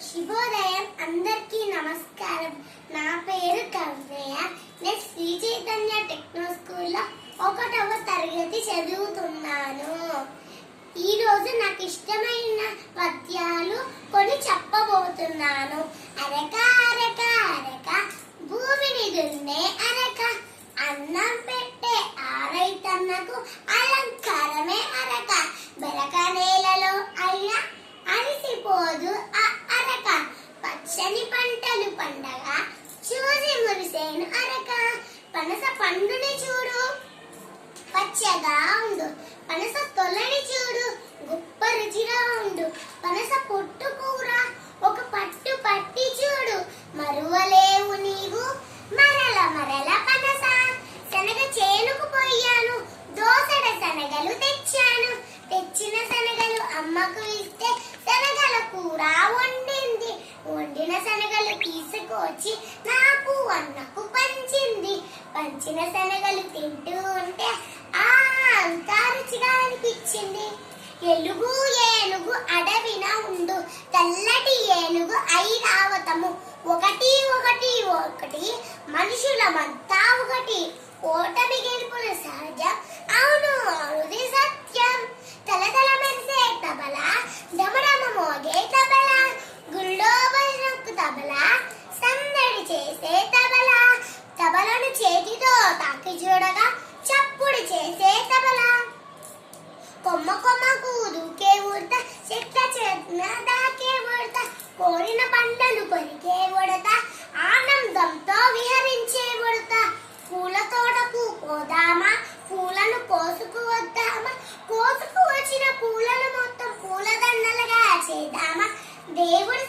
శుభోదయం అందరికీ నమస్కారం. నా పేరు కవ్య. నేను శ్రీ చైతన్య టెక్నో స్కూల్లో 1వ తరగతి చదువుతున్నాను. ఈ రోజు నాకు ఇష్టమైన పద్యాలు కొన్ని చెప్పబోతున్నాను. అరక అరక అరక భూమిని దున్నే అరక, అన్నం పెట్టే ఆరైతన్నకు అలంకారమే అరక, బెరక నేలలో అయినా అరిసిపోదు అరక, పచ్చని పంటలు పండగ చూసి మురిసేను అరక, పనస పండుని చూడు పచ్చగా ఉండు, పనస తొలని చూడు గొప్ప రుచిగా ఉండు, పనస పొట్టు కూర ఒక పట్టు పట్టి చూడు, మరువలేవు నీవు మరల మరల పనస, శనగ చేనుకు పోయాను దోసడ శనగలు తెచ్చాను, తెచ్చిన శనగలు అమ్మకు ఇస్తే శనగల కూర వండింది, వండిన శనగలు తీసుకొచ్చి నాకు అన్నకు పంచింది, పంచిన శనగలు తింటూ ఉంటే అంతా రుచిగా అనిపించింది. ఎలుగు ఏనుగు అడవిన ఉండు, తెల్లటి ఏనుగు ఐరావతము, ఒకటి ఒకటి ఒకటి మనుషులమంతా ఒకటి, ఓటమి గెలుపులు సహజం అవును అవునుది సత్యం, తలతల మెరిసే తబల డమడమ మోగే తబల, గుళ్ళో భజనకు తబల సందడి చేసే తబల, తబలను చేతితో తాకి చూడగా చప్పుడు చేసే తబల, కొమ్మ కొమ్మకు దూకే ఉడత చెట్ల చెట్ల దాకే ఉడత, కోరిన పంటలు కొరికే ఉడత ఆనందంతో విహరించే ఉడత, పూల తోటకు పోదామా పూలను కోసుకు వద్దామా, కోసుకు వచ్చిన పూలను మొత్తం పూలదండలుగా చేద్దామా, దేవుడి